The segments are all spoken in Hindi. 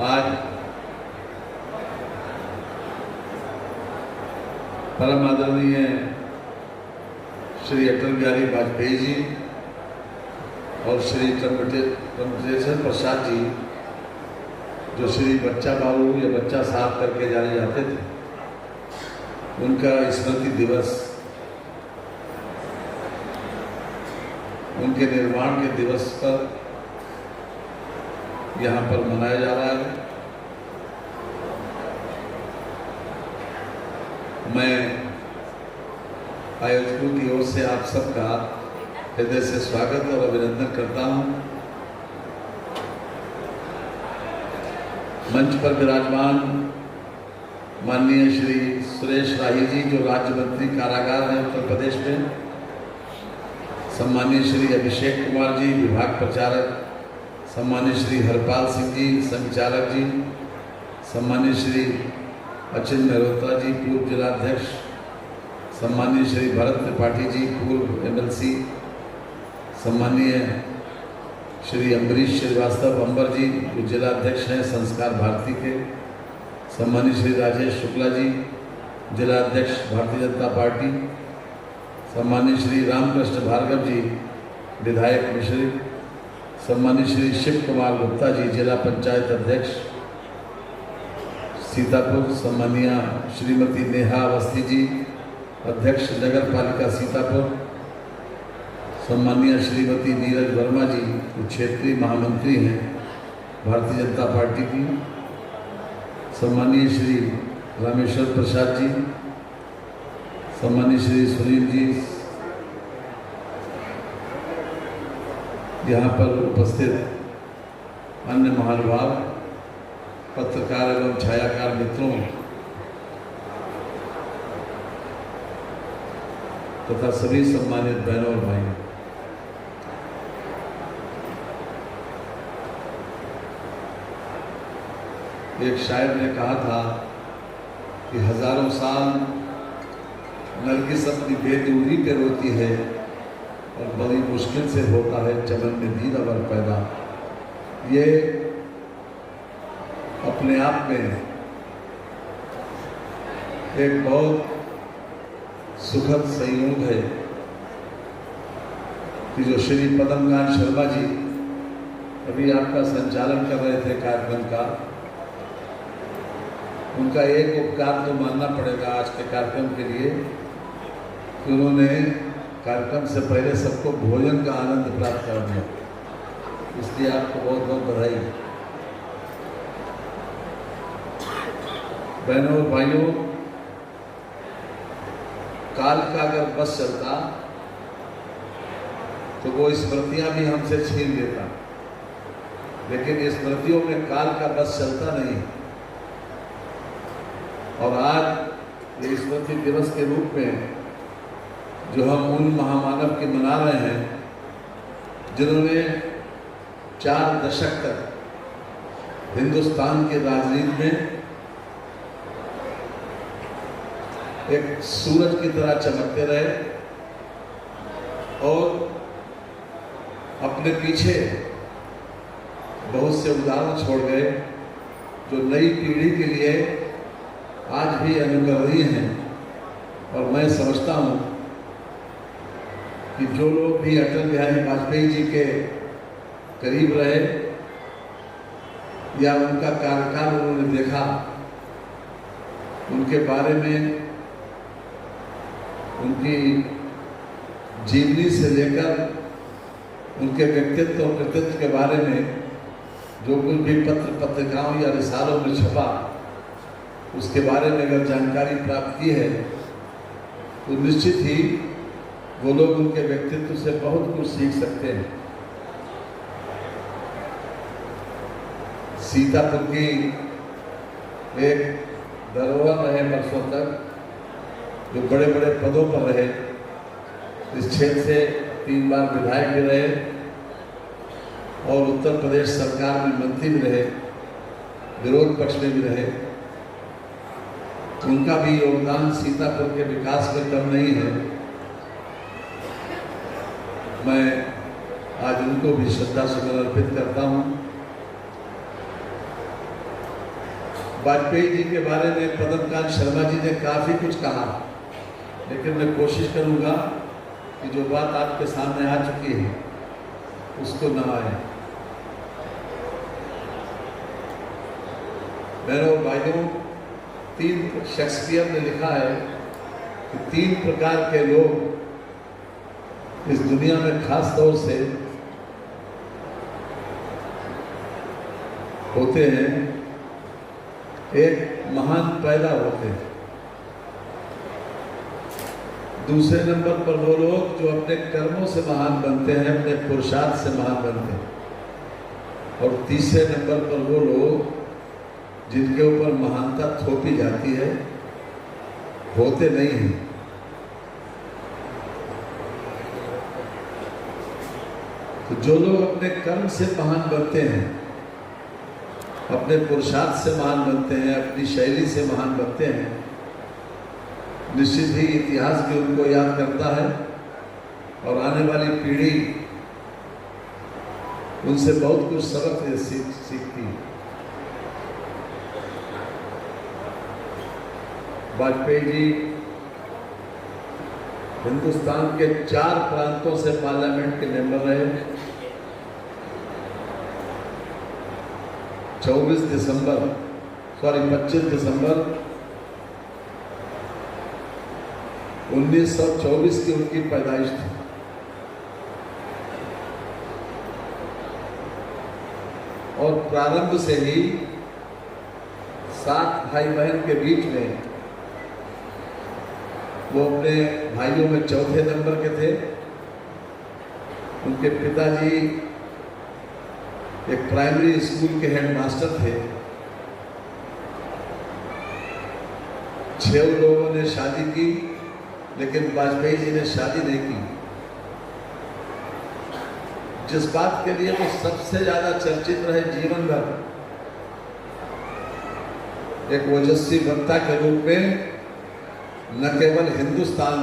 आज परम आदरणीय श्री अटल बिहारी वाजपेयी जी और श्री त्र्यंबकेश्वर प्रसाद जी, जो श्री बच्चा बाबू या बच्चा साहब करके जाने जाते थे, उनका स्मृति दिवस, उनके निर्माण के दिवस पर यहाँ पर मनाया जा रहा है। मैं आयोजकों की ओर से आप सबका हृदय से स्वागत और अभिनंदन करता हूँ। मंच पर विराजमान माननीय श्री सुरेश राही जी, जो राज्य मंत्री कारागार हैं उत्तर प्रदेश में, सम्मानीय श्री अभिषेक कुमार जी, विभाग प्रचारक, सम्मानित श्री हरपाल सिंह जी, संचालक जी, सम्मानित श्री अचिन मेहरोत्रा जी, पूर्व जिलाध्यक्ष, सम्मानीय श्री भरत त्रिपाठी जी, पूर्व एमएलसी, सम्मानीय श्री अम्बरीश श्रीवास्तव अंबर जी, जो जिलाध्यक्ष हैं संस्कार भारती के, सम्मानित श्री राजेश शुक्ला जी, जिलाध्यक्ष भारतीय जनता पार्टी, सम्मानित श्री रामकृष्ण भार्गव जी, विधायक मिश्री, सम्मानित श्री शिव कुमार गुप्ता जी, जिला पंचायत अध्यक्ष सीतापुर, सम्मानीय श्रीमती नेहा अवस्थी जी, अध्यक्ष नगर पालिका सीतापुर, सम्मानीय श्रीमती नीरज वर्मा जी, जो क्षेत्रीय महामंत्री हैं भारतीय जनता पार्टी की, सम्मानीय श्री रामेश्वर प्रसाद जी, सम्मानीय श्री सुनील जी, यहाँ पर उपस्थित अन्य महानुभाव, पत्रकार एवं छायाकार मित्रों तथा सभी सम्मानित बहनों और भाइयों, एक शायर ने कहा था कि हजारों साल नरगिस अपनी बेदूरी पे रोती है और बड़ी मुश्किल से होता है चमन में दीदावर पैदा। ये अपने आप में एक बहुत सुखद संयोग है कि जो श्री पद्मनाथ शर्मा जी अभी आपका संचालन कर रहे थे कार्यक्रम का, उनका एक उपकार तो मानना पड़ेगा आज के कार्यक्रम के लिए कि उन्होंने कार्यक्रम से पहले सबको भोजन का आनंद प्राप्त कर दिया। इसलिए आपको बहुत बहुत बधाई। बहनों और भाइयों, काल का अगर बस चलता तो वो स्मृतियां भी हमसे छीन लेता, लेकिन स्मृतियों में काल का बस चलता नहीं। और आज ये स्मृति दिवस के रूप में जो हम उन महामानव की मना रहे हैं जिन्होंने 4 दशक तक हिंदुस्तान के राजनीति में एक सूरज की तरह चमकते रहे और अपने पीछे बहुत से उदाहरण छोड़ गए जो नई पीढ़ी के लिए आज भी अनुकरणीय हैं। और मैं समझता हूँ कि जो लोग भी अटल बिहारी वाजपेयी जी के करीब रहे या उनका कार्यकाल उन्होंने देखा, उनके बारे में, उनकी जीवनी से लेकर उनके व्यक्तित्व और कृतित्व के बारे में जो कुछ भी पत्र पत्रिकाओं या रिसालों में छपा, उसके बारे में अगर जानकारी प्राप्त की है तो निश्चित ही वो लोग उनके व्यक्तित्व से बहुत कुछ सीख सकते हैं। सीतापुर की एक धरोहर रहे वर्षों तक, जो बड़े बड़े पदों पर रहे, इस क्षेत्र से 3 बार विधायक भी रहे और उत्तर प्रदेश सरकार में मंत्री भी रहे, विरोध पक्ष में भी रहे। उनका भी योगदान सीतापुर के विकास में कम नहीं है। मैं आज उनको भी श्रद्धा सुमन अर्पित करता हूँ। वाजपेयी जी के बारे में पद्मकांत शर्मा जी ने काफ़ी कुछ कहा, लेकिन मैं कोशिश करूंगा कि जो बात आपके सामने आ चुकी है उसको न आए। बहनों और भाइयों, 3 शेक्सपियर ने लिखा है कि 3 प्रकार के लोग इस दुनिया में खास तौर से होते हैं। एक महान पैदा होते हैं, दूसरे नंबर पर वो लोग जो अपने कर्मों से महान बनते हैं, अपने पुरुषार्थ से महान बनते हैं, और तीसरे नंबर पर वो लोग जिनके ऊपर महानता थोपी जाती है, होते नहीं हैं। तो जो लोग अपने कर्म से महान बनते हैं, अपने पुरुषार्थ से महान बनते हैं, अपनी शैली से महान बनते हैं, निश्चित ही इतिहास भी उनको याद करता है और आने वाली पीढ़ी उनसे बहुत कुछ सबक सीखती है। वाजपेयी जी हिंदुस्तान के 4 प्रांतों से पार्लियामेंट के मेंबर रहे। 25 दिसंबर 1924 की उनकी पैदाइश थी। और प्रारंभ से ही 7 भाई बहन के बीच में वो अपने भाइयों में चौथे नंबर के थे। उनके पिताजी एक प्राइमरी स्कूल के हेडमास्टर थे। 6 लोगों ने शादी की, लेकिन वाजपेयी जी ने शादी नहीं की। जिस बात के लिए वो सबसे ज्यादा चर्चित रहे जीवन भर, एक ओजस्वी वक्ता के रूप में न केवल हिंदुस्तान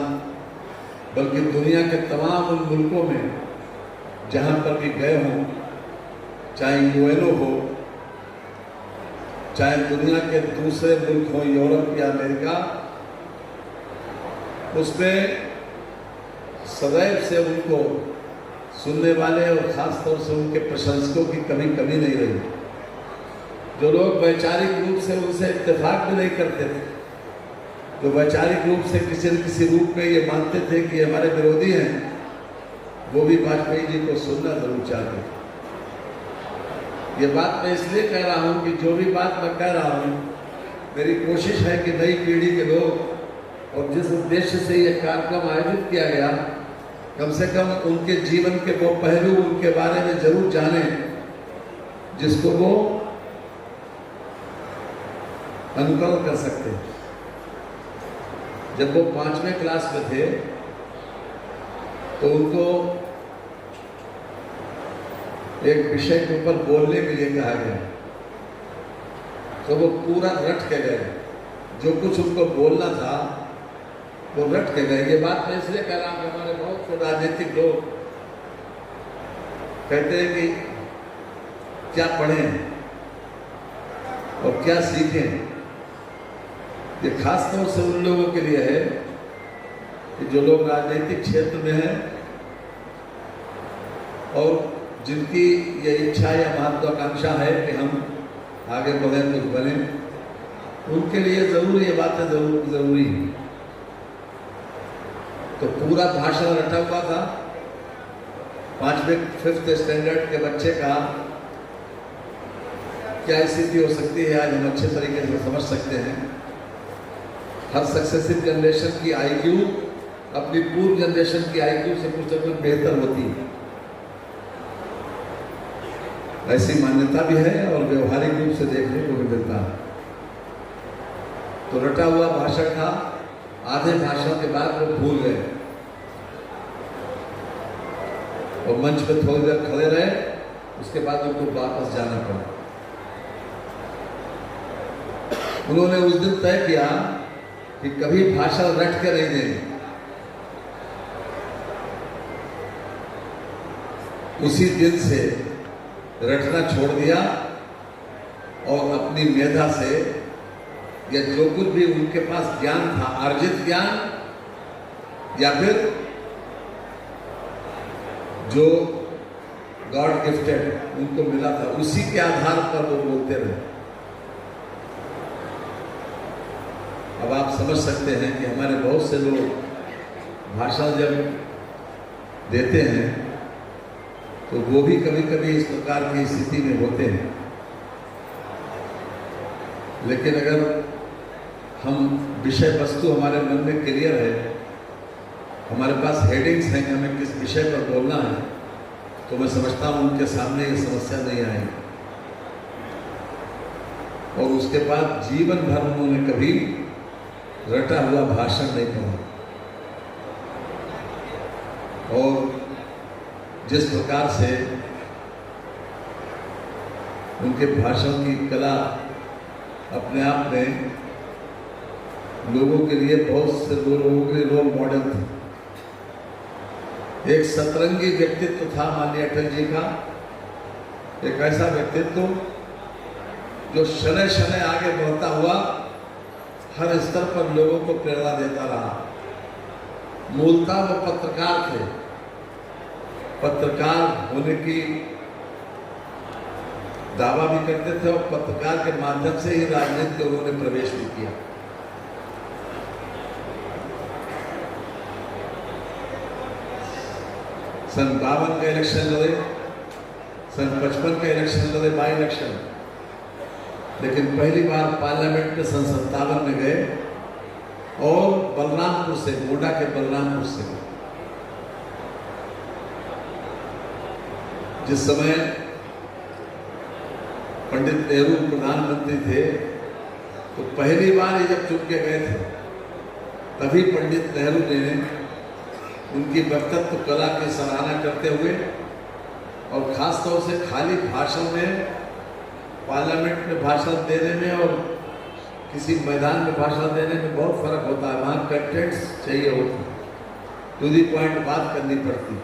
बल्कि दुनिया के तमाम उन मुल्कों में जहां पर भी गए हों, चाहे यूएनओ हो, चाहे दुनिया के दूसरे मुल्क हों, यूरोप या अमेरिका, उसमें सदैव से उनको सुनने वाले और खास तौर से उनके प्रशंसकों की कभी कमी नहीं रही। जो लोग वैचारिक रूप से उनसे इत्तेफाक भी नहीं करते थे, जो वैचारिक रूप से किसी न किसी रूप में ये मानते थे कि हमारे विरोधी हैं, वो भी वाजपेयी जी को सुनना जरूर चाहते थे। ये बात मैं इसलिए कह रहा हूँ कि जो भी बात मैं कह रहा हूँ, मेरी कोशिश है कि नई पीढ़ी के लोग, और जिस उद्देश्य से ये कार्यक्रम आयोजित किया गया, कम से कम उनके जीवन के वो पहलू उनके बारे में जरूर जानें जिसको वो अनुकरण कर सकते हैं। जब वो 5वें क्लास में थे तो उनको एक विषय के ऊपर बोलने के लिए कहा गया, तो वो पूरा रट के गए। जो कुछ उनको बोलना था वो रट के गए। ये बात मैं इसलिए कह रहा हूँ कि हमारे बहुत से राजनीतिक लोग कहते हैं कि क्या पढ़ें और क्या सीखें। ये खास तौर से उन लोगों के लिए है कि जो लोग राजनीतिक क्षेत्र में हैं और जिनकी ये इच्छा या महत्वाकांक्षा है कि हम आगे बढ़ें, कुछ बने, उनके लिए जरूर ये बातें जरूरी है। तो पूरा भाषण रटा हुआ था। 5th स्टैंडर्ड के बच्चे का क्या स्थिति हो सकती है आज हम अच्छे तरीके से समझ सकते हैं। हर सक्सेसिव जनरेशन की IQ अपनी पूर्व जनरेशन की IQ से कुछ न कुछ बेहतर होती है, ऐसी मान्यता भी है और व्यवहारिक रूप से देखने को भी मिलता है। तो रटा हुआ भाषण था। आधे भाषण के बाद वो भूल गए और मंच पे थोड़ी देर खड़े रहे। उसके बाद उनको वापस जाना पड़ा। उन्होंने उस दिन तय किया कि कभी भाषण रट के नहीं देंगे। उसी दिन से रटना छोड़ दिया और अपनी मेधा से या जो कुछ भी उनके पास ज्ञान था, अर्जित ज्ञान या फिर जो गॉड गिफ्टेड उनको मिला था, उसी के आधार पर वो बोलते रहे। अब आप समझ सकते हैं कि हमारे बहुत से लोग भाषण जब देते हैं तो वो भी कभी कभी इस प्रकार की स्थिति में होते हैं। लेकिन अगर हम विषय वस्तु हमारे मन में क्लियर है, हमारे पास हेडिंग्स हैं कि हमें किस विषय पर बोलना है, तो मैं समझता हूँ उनके सामने ये समस्या नहीं आएगी। और उसके बाद जीवन भर उन्होंने कभी रटा हुआ भाषण नहीं पढ़ा। और जिस प्रकार से उनके भाषण की कला अपने आप में लोगों के लिए, बहुत से लोगों के लिए रोल मॉडल थी। एक सतरंगी व्यक्तित्व था माननीय अटल जी का, एक ऐसा व्यक्तित्व जो शनै शनै आगे बढ़ता हुआ हर स्तर पर लोगों को प्रेरणा देता रहा। मूलतः वो पत्रकार थे, पत्रकार होने की दावा भी करते थे और पत्रकार के माध्यम से ही राजनीति में उन्होंने प्रवेश भी किया। सन 52 का इलेक्शन लड़े, सन 55 का इलेक्शन लड़े, बाई इलेक्शन, लेकिन पहली बार पार्लियामेंट में सन 57 में गए और बलरामपुर से, गोंडा के बलरामपुर से। जिस समय पंडित नेहरू प्रधानमंत्री थे तो पहली बार ये जब चुन के गए थे, तभी पंडित नेहरू ने उनकी वक्तत्व कला की सराहना करते हुए और खास तौर से खाली भाषण में, पार्लियामेंट में भाषण देने में और किसी मैदान में भाषण देने में बहुत फर्क होता है। वहाँ कंटेंट्स चाहिए होते, टू दी पॉइंट बात करनी पड़ती।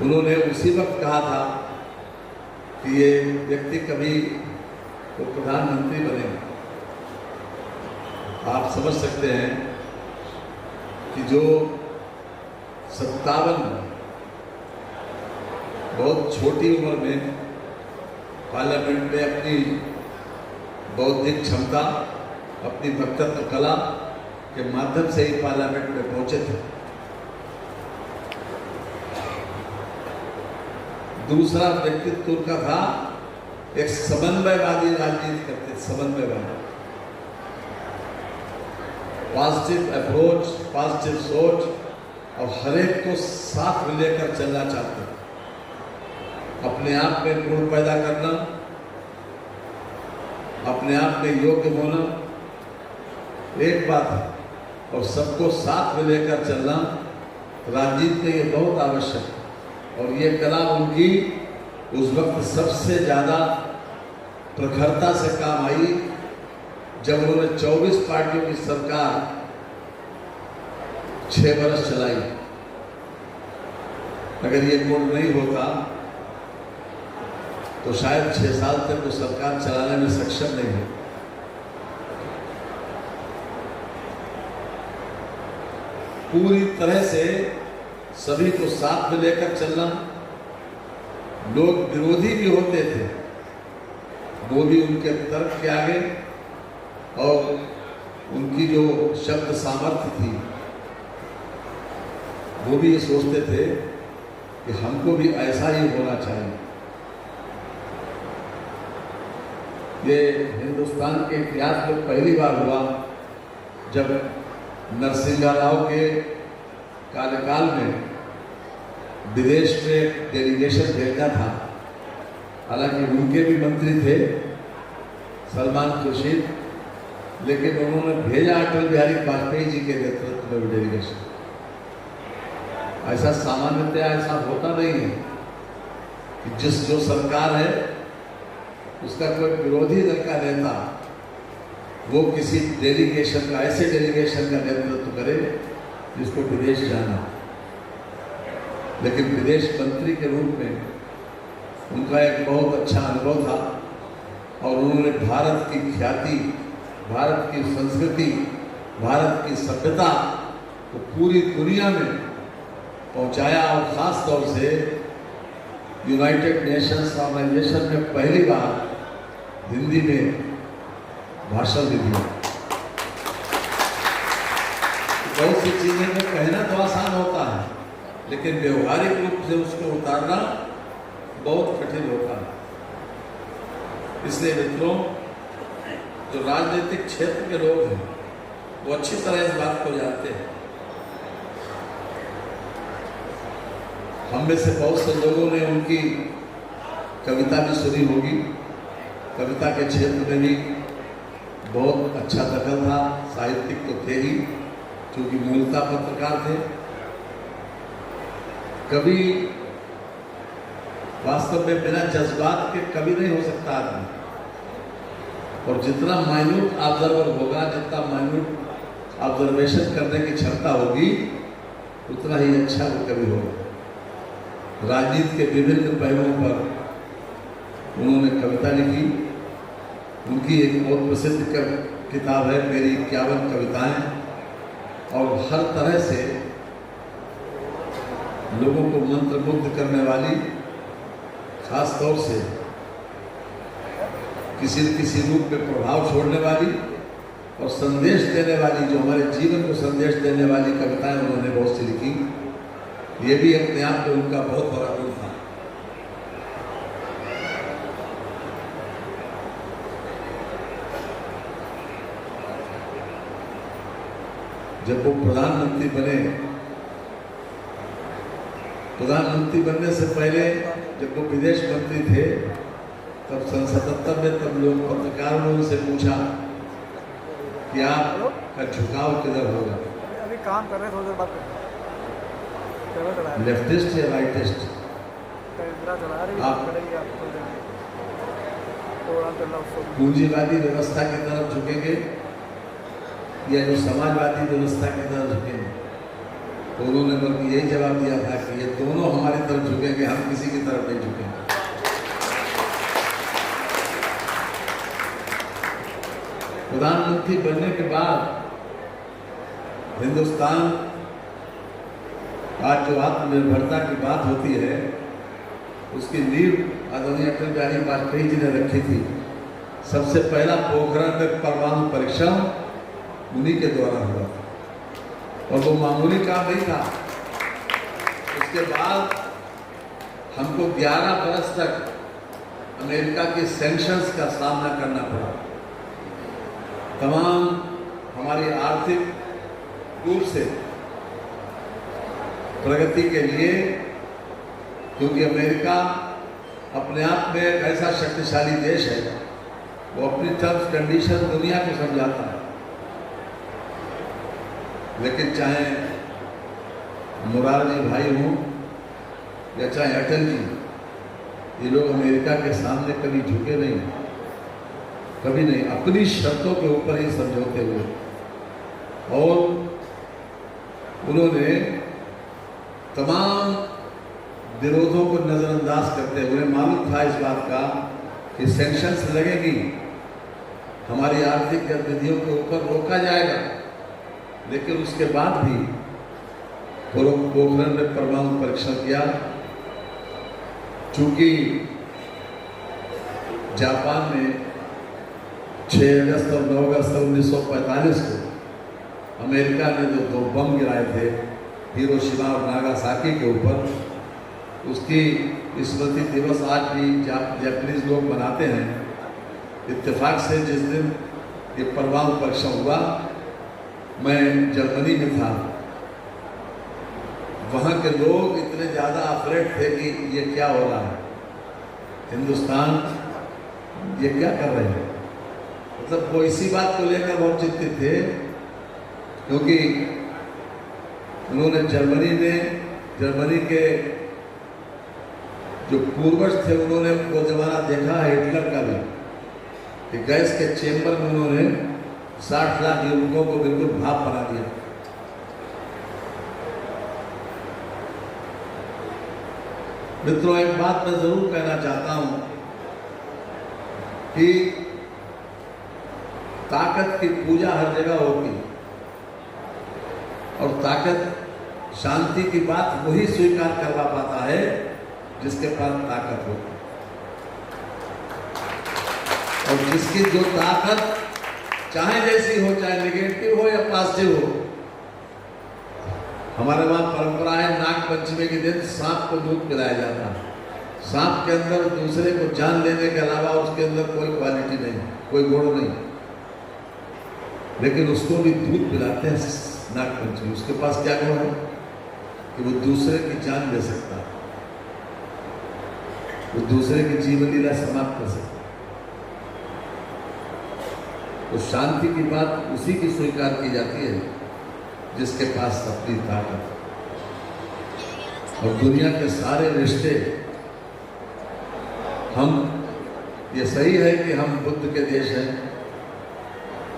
उन्होंने उसी वक्त कहा था कि ये व्यक्ति कभी वो प्रधानमंत्री बनेगा। आप समझ सकते हैं कि जो 57 बहुत छोटी उम्र में पार्लियामेंट में अपनी बौद्धिक क्षमता, अपनी वक्तत्व कला के माध्यम से ही पार्लियामेंट में पहुंचे थे। दूसरा व्यक्तित्व उनका था, एक समन्वयवादी राजनीति करते, समन्वयवादी, पॉजिटिव अप्रोच, पॉजिटिव सोच और हर एक को साथ में लेकर चलना चाहते, अपने आप में गुण पैदा करना, अपने आप में योग्य होना एक बात है, और सबको साथ में लेकर चलना राजनीति में ये बहुत आवश्यक है। और ये कला उनकी उस वक्त सबसे ज़्यादा प्रखरता से काम आई जब उन्होंने 24 पार्टियों की सरकार 6 वर्ष चलाई। अगर ये गुण नहीं होता तो शायद 6 साल तक वो सरकार चलाने में सक्षम नहीं है। पूरी तरह से सभी को साथ में लेकर चलना। लोग विरोधी भी होते थे, वो भी उनके तर्क के आगे और उनकी जो शब्द सामर्थ्य थी, वो भी ये सोचते थे कि हमको भी ऐसा ही होना चाहिए। ये हिंदुस्तान के इतिहास में पहली बार हुआ जब नरसिंह राव के कार्यकाल में विदेश में एक डेलीगेशन भेजना था। हालांकि उनके भी मंत्री थे सलमान खुर्शीद, लेकिन उन्होंने भेजा अटल बिहारी वाजपेयी जी के नेतृत्व में डेलीगेशन। ऐसा सामान्यतया ऐसा होता नहीं है कि जो सरकार है उसका कोई विरोधी दल का नेता वो किसी डेलीगेशन का, ऐसे डेलीगेशन का नेतृत्व करे जिसको विदेश जाना। लेकिन विदेश मंत्री के रूप में उनका एक बहुत अच्छा अनुभव था और उन्होंने भारत की ख्याति, भारत की संस्कृति, भारत की सभ्यता को पूरी दुनिया में पहुंचाया। और ख़ास तौर से यूनाइटेड नेशंस ऑर्गेनाइजेशन में पहली बार हिंदी में भाषण भी दिया। बहुत सी चीज़ें में कहना तो आसान होता है, लेकिन व्यवहारिक रूप से उसको उतारना बहुत कठिन होता है। इसलिए मित्रों, जो राजनीतिक क्षेत्र के लोग हैं वो अच्छी तरह इस बात को जानते हैं। हम में से बहुत से लोगों ने उनकी कविता भी सुनी होगी। कविता के क्षेत्र में भी बहुत अच्छा दखल था। साहित्यिक तो थे ही, क्योंकि मूलतः पत्रकार थे। कवि वास्तव में बिना जज्बात के कवि नहीं हो सकता आदमी। और जितना माइन्यूट ऑब्जर्वर होगा, जितना माइन्यूट ऑब्जर्वेशन करने की क्षमता होगी, उतना ही अच्छा वो कवि होगा। राजनीति के विभिन्न पहलुओं पर उन्होंने कविता लिखी। उनकी एक बहुत प्रसिद्ध किताब है मेरी 51 कविताएं, और हर तरह से लोगों को मंत्रमुग्ध करने वाली, खास तौर से किसी न किसी रूप में प्रभाव छोड़ने वाली और संदेश देने वाली, जो हमारे जीवन को संदेश देने वाली कविताएं उन्होंने बहुत सी लिखी। ये भी अपने आप में उनका बहुत बड़ा गुण था। जब वो प्रधानमंत्री बने, प्रधानमंत्री बनने से पहले जब वो विदेश मंत्री थे, तब सन 77 में तब लोग पत्रकारों ने उनसे पूछा कि आपका झुकाव किधर होगा? अभी काम कर रहे, थोड़ी देर बाद लेफ्टिस्ट या राइटिस्ट? आप पूंजीवादी व्यवस्था की तरफ झुकेंगे या जो समाजवादी व्यवस्था की तरफ झुकेंगे? तो उन्होंने बल्कि यही जवाब दिया था कि ये दोनों हमारी तरफ झुकेंगे, हम किसी की तरफ नहीं झुकेंगे। प्रधानमंत्री बनने के बाद हिंदुस्तान आज जो आत्मनिर्भरता की बात होती है, उसकी नींव आदरणीय अटल बिहारी वाजपेयी जी ने रखी थी। सबसे पहला पोखरण में परमाणु परीक्षण उन्हीं के द्वारा हुआ था, और वो मामूली काम नहीं था। उसके बाद हमको 11 बरस तक अमेरिका के सैंक्शंस का सामना करना पड़ा। तमाम हमारी आर्थिक रूप से प्रगति के लिए, क्योंकि अमेरिका अपने आप में एक ऐसा शक्तिशाली देश है, वो अपनी टर्म्स कंडीशन दुनिया को समझाता है। लेकिन चाहे मुरारजी भाई हों या चाहे अटल जी, ये लोग अमेरिका के सामने कभी झुके नहीं, कभी नहीं। अपनी शर्तों के ऊपर ही समझौते हुए, और उन्होंने तमाम विरोधों को नज़रअंदाज करते हुए, मालूम था इस बात का कि सैंक्शंस लगेगी, हमारी आर्थिक गतिविधियों के ऊपर रोका जाएगा, लेकिन उसके बाद भी पोखरण में परमाणु परीक्षण किया। चूंकि जापान में 6 अगस्त और 9 अगस्त 1945 को अमेरिका ने जो 2 बम गिराए थे हिरोशिमा और नागासाकी के ऊपर, उसकी स्मृति दिवस आज भी जापानीज लोग मनाते हैं। इत्तेफाक से जिस दिन ये परमाणु परीक्षण हुआ, मैं जर्मनी में था। वहाँ के लोग इतने ज़्यादा अफ्रेड थे कि ये क्या हो रहा है, हिंदुस्तान ये क्या कर रहे हैं। मतलब वो इसी बात को लेकर बहुत चिंतित थे, क्योंकि उन्होंने जर्मनी के जो पूर्वज थे, उन्होंने वो जमाना देखा है हिटलर का भी, कि गैस के चेंबर में उन्होंने 60 लाख युवकों को बिल्कुल भाप बना दिया। मित्रों, एक बात मैं जरूर कहना चाहता हूं कि ताकत की पूजा हर जगह होगी और ताकत शांति की बात वही स्वीकार करवा पाता है जिसके पास ताकत हो, और जिसकी जो ताकत चाहे जैसी हो, चाहे नेगेटिव हो या पॉजिटिव हो। हमारे वहां परंपरा है, नाग पंचमी के दिन सांप को दूध पिलाया जाता है। सांप के अंदर दूसरे को जान लेने के अलावा उसके अंदर कोई क्वालिटी नहीं, कोई गुण नहीं, लेकिन उसको भी दूध पिलाते हैं नाग पंचमी। उसके पास क्या गुण है कि वो दूसरे की जान ले सकता है, वो दूसरे की जीवन लीला समाप्त कर सकता है। तो शांति की बात उसी की स्वीकार की जाती है जिसके पास अपनी ताकत। और दुनिया के सारे रिश्ते, हम, ये सही है कि हम बुद्ध के देश हैं,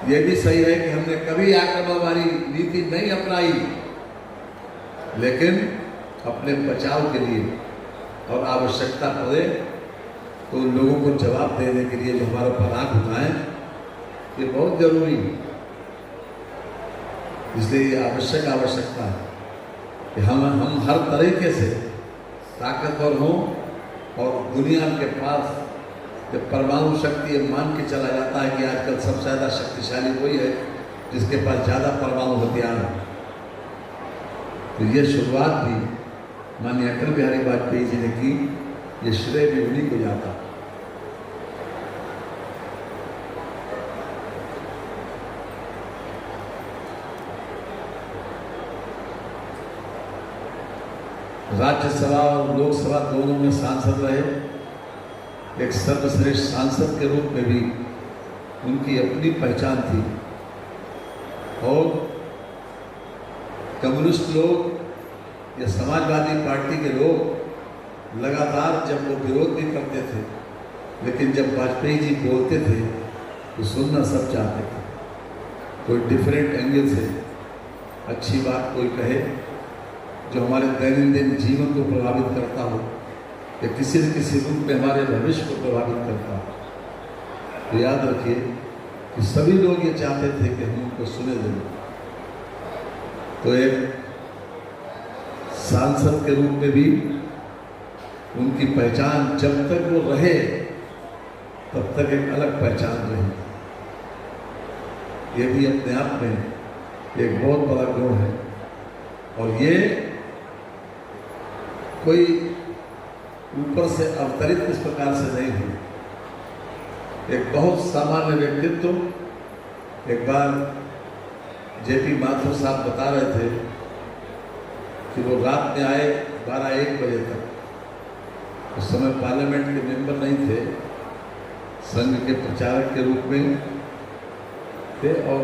ये भी सही है कि हमने कभी आक्रमणवादी नीति नहीं अपनाई, लेकिन अपने बचाव के लिए और आवश्यकता पड़े तो उन लोगों को जवाब देने के लिए जो हमारे ऊपर आंख उठाएं, ये बहुत जरूरी है। इसलिए ये आवश्यकता है कि हम हर तरीके से ताकतवर हों, और दुनिया के पास जब परमाणु शक्ति मान के चला जाता है कि आजकल सबसे ज़्यादा शक्तिशाली वही है जिसके पास ज़्यादा परमाणु हथियार है, तो ये शुरुआत भी माननीय अटल बिहारी वाजपेयी जी ने की, ये श्रेय भी उन्हीं को जाता है। राज्यसभा और लोकसभा दोनों में सांसद रहे। एक सर्वश्रेष्ठ सांसद के रूप में भी उनकी अपनी पहचान थी, और कम्युनिस्ट लोग या समाजवादी पार्टी के लोग लगातार जब वो विरोध भी करते थे, लेकिन जब वाजपेयी जी बोलते थे तो सुनना सब चाहते थे। कोई डिफरेंट एंगल से अच्छी बात कोई कहे जो हमारे दैनंदिन जीवन को प्रभावित करता हो या किसी न किसी रूप में हमारे भविष्य को प्रभावित करता हो, तो याद रखिए कि सभी लोग ये चाहते थे कि हम उनको सुने दें। तो एक सांसद के रूप में भी उनकी पहचान जब तक वो रहे तब तक एक अलग पहचान रही। ये भी अपने आप में एक बहुत बड़ा गुण है, और ये कोई ऊपर से अवतरित इस प्रकार से नहीं हुई। एक बहुत सामान्य व्यक्तित्व, एक बार जेपी माथुर साहब बता रहे थे कि वो रात में आए 12-1 बजे तक। उस समय पार्लियामेंट के मेंबर नहीं थे, संघ के प्रचारक के रूप में थे, और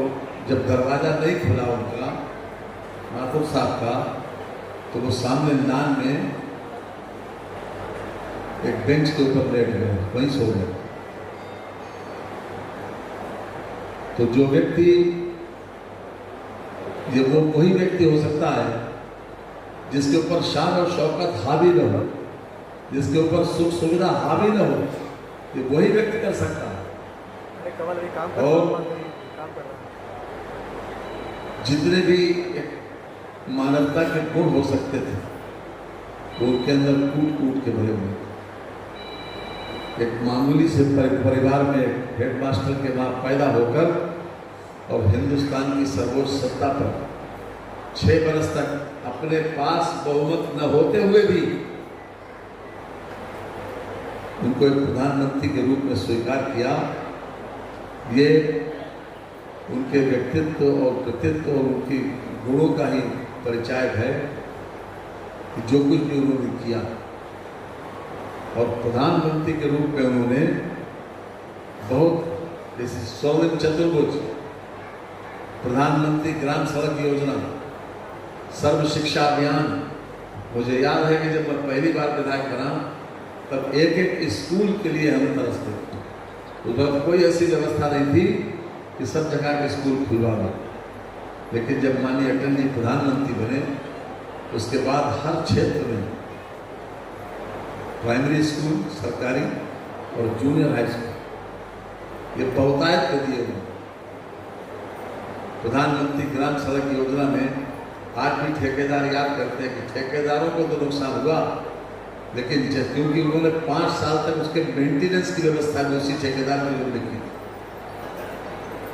जब दरवाजा नहीं खुला उनका माथुर साहब का, तो वो सामने नान में एक बेंच के ऊपर लेट गए, वहीं सो गए। तो जो व्यक्ति, ये वो वही व्यक्ति हो सकता है जिसके ऊपर शान और शौकत हावी न हो, जिसके ऊपर सुख सुविधा हावी न हो, ये वही व्यक्ति कर सकता है। कमल भी काम कर रहा है। जितने भी एक मानवता के गुण हो सकते थे वो उनके अंदर कूट कूट के भरे हुए। एक मामूली से परिवार में हेडमास्टर के वहाँ पैदा होकर और हिंदुस्तान की सर्वोच्च सत्ता पर 6 बरस तक अपने पास बहुमत न होते हुए भी उनको एक प्रधानमंत्री के रूप में स्वीकार किया। ये उनके व्यक्तित्व और कृतित्व और उनकी गुणों का ही परिचायक है कि जो कुछ भी उन्होंने किया, और प्रधानमंत्री के रूप में उन्होंने बहुत, जैसे स्वर्णिम चतुर्भुज, प्रधानमंत्री ग्राम सड़क योजना, सर्व शिक्षा अभियान। मुझे याद है कि जब मैं पहली बार विधायक बना तब एक एक स्कूल के लिए हम तरसते थे। उधर कोई ऐसी व्यवस्था नहीं थी कि सब जगह के स्कूल खुलवा दें, लेकिन जब माननीय अटल जी प्रधानमंत्री बने उसके बाद हर क्षेत्र में प्राइमरी स्कूल सरकारी और जूनियर हाई स्कूल ये बहुतायत कर दिए उन्होंने। प्रधानमंत्री ग्राम सड़क योजना में आज भी ठेकेदार याद करते हैं कि ठेकेदारों को तो नुकसान हुआ, लेकिन क्योंकि उन्होंने 5 साल तक उसके मेंटेनेंस की व्यवस्था भी उसी ठेकेदार ने जो की,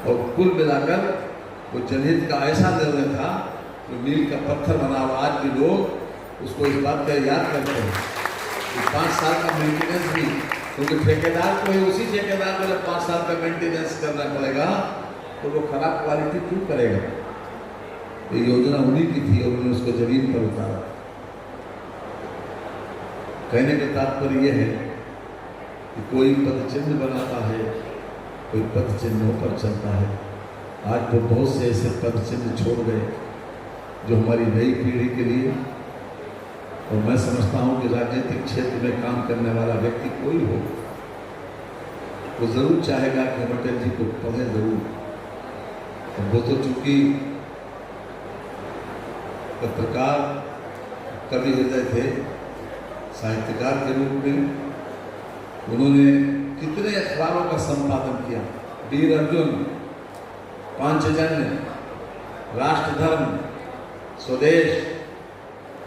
और कुल मिलाकर वो जनहित का ऐसा निर्णय था जो मील का पत्थर बना हुआ। आज भी लोग उसको इस बात का याद करते हैं कि 5 साल का मेंटेनेंस भी, क्योंकि ठेकेदार को ही उसी ठेकेदार को जब 5 साल का मेंटेनेंस करना पड़ेगा तो वो खराब क्वालिटी क्यों करेगा। ये योजना उन्हीं की थी और उन्होंने उसको जमीन पर उतारा। कहने का तात्पर्य यह है कि कोई पद चिन्ह बनाता है, कोई पद चिन्हों पर चलता है। आज तो बहुत से ऐसे पद चिन्ह छोड़ गए जो हमारी नई पीढ़ी के लिए, और मैं समझता हूँ कि राजनीतिक क्षेत्र में काम करने वाला व्यक्ति कोई हो, वो जरूर चाहेगा कि अटल जी को पढ़े जरूर। और वो तो चूंकि पत्रकार, कवि हृदय थे, साहित्यकार के रूप में उन्होंने कितने अखबारों का संपादन किया। वीर अर्जुन, पांचजन्य, राष्ट्रधर्म, स्वदेश,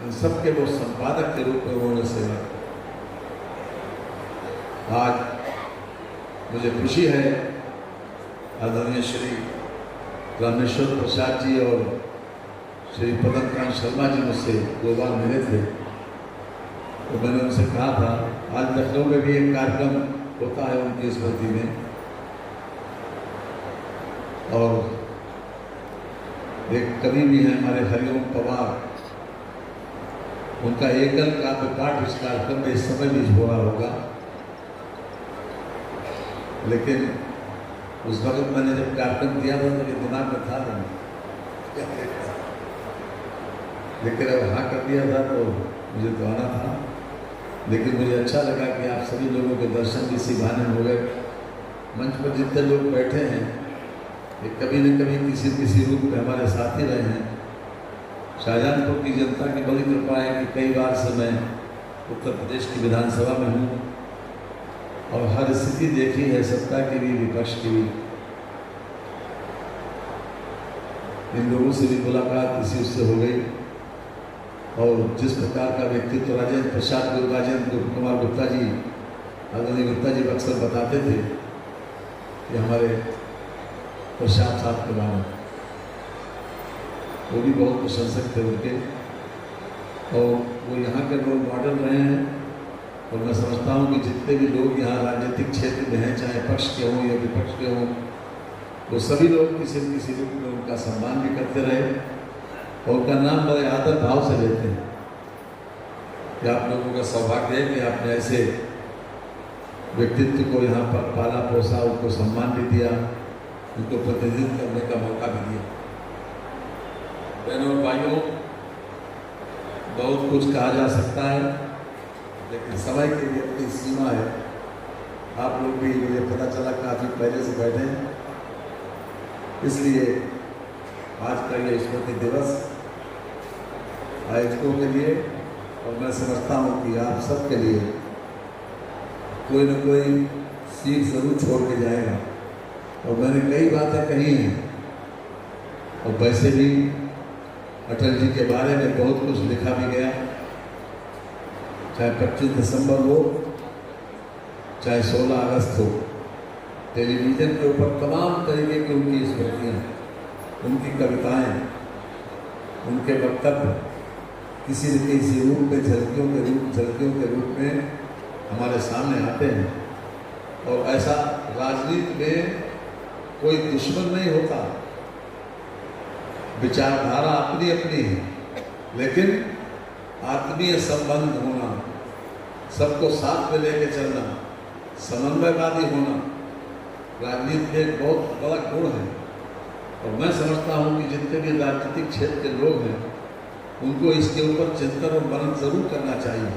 इन सब के वो संपादक के रूप में उन्होंने सेवा की। आज मुझे खुशी है, आदरणीय श्री रामेश्वर प्रसाद जी और श्री पदमकांत शर्मा जी मुझसे 2 बार मिले थे, तो मैंने उनसे कहा था आज लखनऊ में भी एक कार्यक्रम होता है उनकी स्मृति में, और एक कवि भी हैं हमारे हरिओम पवार, उनका एकल काव्य पाठ इस कार्यक्रम में इस समय भी हो रहा होगा। लेकिन उस वक्त मैंने जब कार्यक्रम दिया था तो ये दिमाग में था नहीं, लेकिन अब हाँ कर दिया था तो मुझे तो आना था। लेकिन मुझे अच्छा लगा कि आप सभी लोगों के दर्शन भी इसी बहाने हो गए। मंच पर जितने लोग बैठे हैं ये कभी न कभी किसी किसी रूप में हमारे साथ ही रहे हैं। शाहजहानपुर की जनता की बड़ी कृपा है कि कई बार से मैं उत्तर प्रदेश की विधानसभा में हूँ और हर स्थिति देखी है, सत्ता की भी विपक्ष की भी। इन लोगों से भी मुलाकात किसी उससे हो गई, और जिस प्रकार का व्यक्तित्व राजेंद्र प्रसाद राजेंद्र कुमार गुप्ता जी, आदरणीय गुप्ता जी अक्सर बताते थे कि हमारे प्रसाद साहब के बारे में, वो भी बहुत प्रशंसक थे उनके, और वो यहाँ के रोल मॉडल रहे हैं। और मैं समझता हूँ कि जितने भी लोग यहाँ राजनीतिक क्षेत्र में हैं, चाहे पक्ष के हों या विपक्ष के हों, वो सभी लोग किसी न किसी रूप में उनका सम्मान भी करते रहे और उनका नाम बड़े आदर भाव से लेते हैं। कि आप लोगों का सौभाग्य है कि आपने ऐसे व्यक्तित्व को यहाँ पर पाला पोसा, उनको सम्मान भी दिया, उनको प्रतिनिधित्व करने का मौका भी दिया। बहनों और भाइयों, बहुत कुछ कहा जा सकता है, लेकिन समय की भी अपनी सीमा है। आप लोग भी, मुझे पता चला काफ़ी पहले से बैठे हैं, इसलिए आज का ये स्मृति दिवस आयोजकों के लिए, और मैं समझता हूँ कि आप सबके लिए कोई न कोई सीख जरूर छोड़ के जाएगा। और मैंने कई बातें कही हैं, और वैसे भी अटल जी के बारे में बहुत कुछ लिखा भी गया, चाहे 25 दिसंबर हो, चाहे 16 अगस्त हो। टेलीविज़न के ऊपर तमाम तरीके की उनकी स्मृतियाँ, उनकी कविताएं, उनके वक्तव्य किसी न किसी रूप में झलकियों के रूप में हमारे सामने आते हैं। और ऐसा राजनीति में कोई दुश्मन नहीं होता, विचारधारा अपनी अपनी है, लेकिन आत्मीय संबंध होना, सबको साथ में लेके चलना, समन्वयवादी होना राजनीति में एक बहुत बड़ा गुण है। और मैं समझता हूँ कि जितने भी राजनीतिक क्षेत्र के लोग हैं, उनको इसके ऊपर चिंतन और मनन जरूर करना चाहिए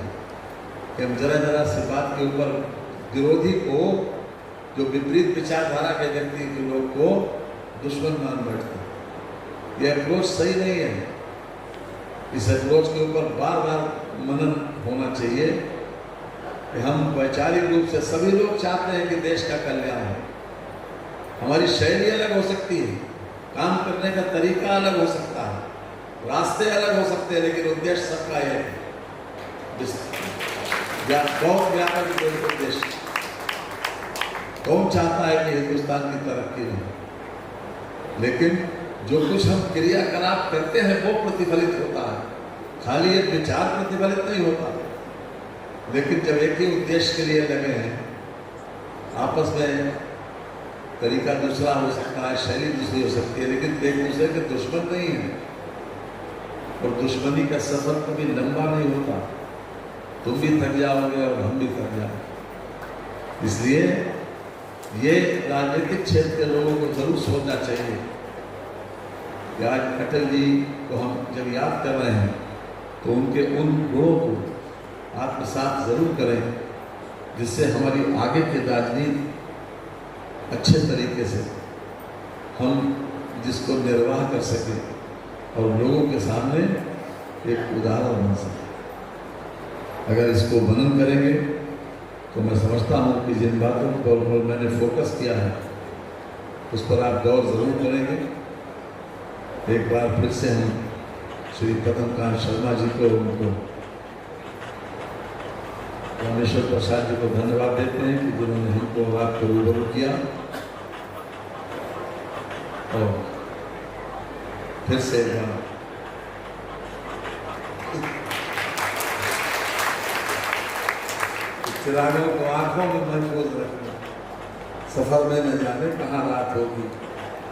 कि हम जरा सी बात के ऊपर विरोधी को, जो विपरीत विचारधारा के व्यक्ति के लोग को दुश्मन मान बैठते हैं। यह अप्रोच सही नहीं है। इस अप्रोच के ऊपर बार बार मनन होना चाहिए कि हम वैचारिक रूप से सभी लोग चाहते हैं कि देश का कल्याण हो, हमारी शैली अलग हो सकती है, काम करने का तरीका अलग हो सकता है, रास्ते अलग हो सकते हैं, लेकिन उद्देश्य सबका एक है। बहुत व्यापक उद्देश्य। कौन चाहता है कि हिंदुस्तान की तरक्की हो, लेकिन जो कुछ हम क्रियाकलाप करते हैं वो प्रतिफलित होता है, खाली एक विचार प्रतिफलित नहीं होता। लेकिन जब एक ही उद्देश्य के लिए लगे हैं, आपस में तरीका दूसरा हो सकता है, शैली दूसरी हो सकती है, लेकिन एक दूसरे के दुश्मन नहीं है। और दुश्मनी का सफर कभी लंबा नहीं होता, तुम भी थक जाओगे और हम भी थक जाओगे। इसलिए ये राजनीतिक क्षेत्र के लोगों को जरूर सोचना चाहिए कि आज अटल जी को हम जब याद कर रहे हैं तो उनके उन गुणों को आत्मसात जरूर करें, जिससे हमारी आगे की राजनीति अच्छे तरीके से हम जिसको निर्वाह कर सकें और लोगों के सामने एक उदाहरण बन सके। अगर इसको मनन करेंगे तो मैं समझता हूँ कि जिन बातों पर मैंने फोकस किया है उस पर आप गौर जरूर करेंगे। एक बार फिर से हम श्री पद्मकांत शर्मा जी को, उनको रामेश्वर प्रसाद जी को धन्यवाद देते हैं कि जिन्होंने हमको और आपको रूबरू किया। और फिर से एक बार चिरागों को आंखों में महफूज रखना, सफर में न जाने कहाँ रात होगी,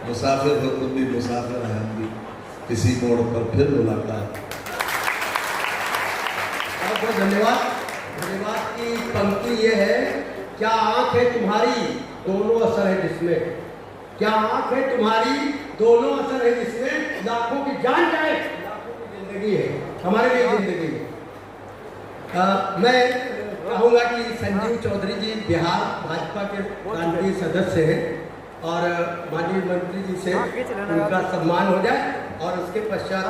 मुसाफिर हो तुम भी मुसाफिर हैं हम भी, किसी मोड़ पर फिर मुलाकात। बहुत बहुत धन्यवाद। धन्यवाद की पंक्ति ये है, क्या आंख है तुम्हारी दोनों असर है जिसमें, क्या आंख है तुम्हारी दोनों असर है जिसमें, लाखों की जान जाए लाखों की जिंदगी है, हमारे लिए जिंदगी है। मैं कहूँगा कि संजीव चौधरी जी बिहार भाजपा के प्रांतीय सदस्य हैं और माननीय मंत्री जी से उनका सम्मान हो जाए और उसके पश्चात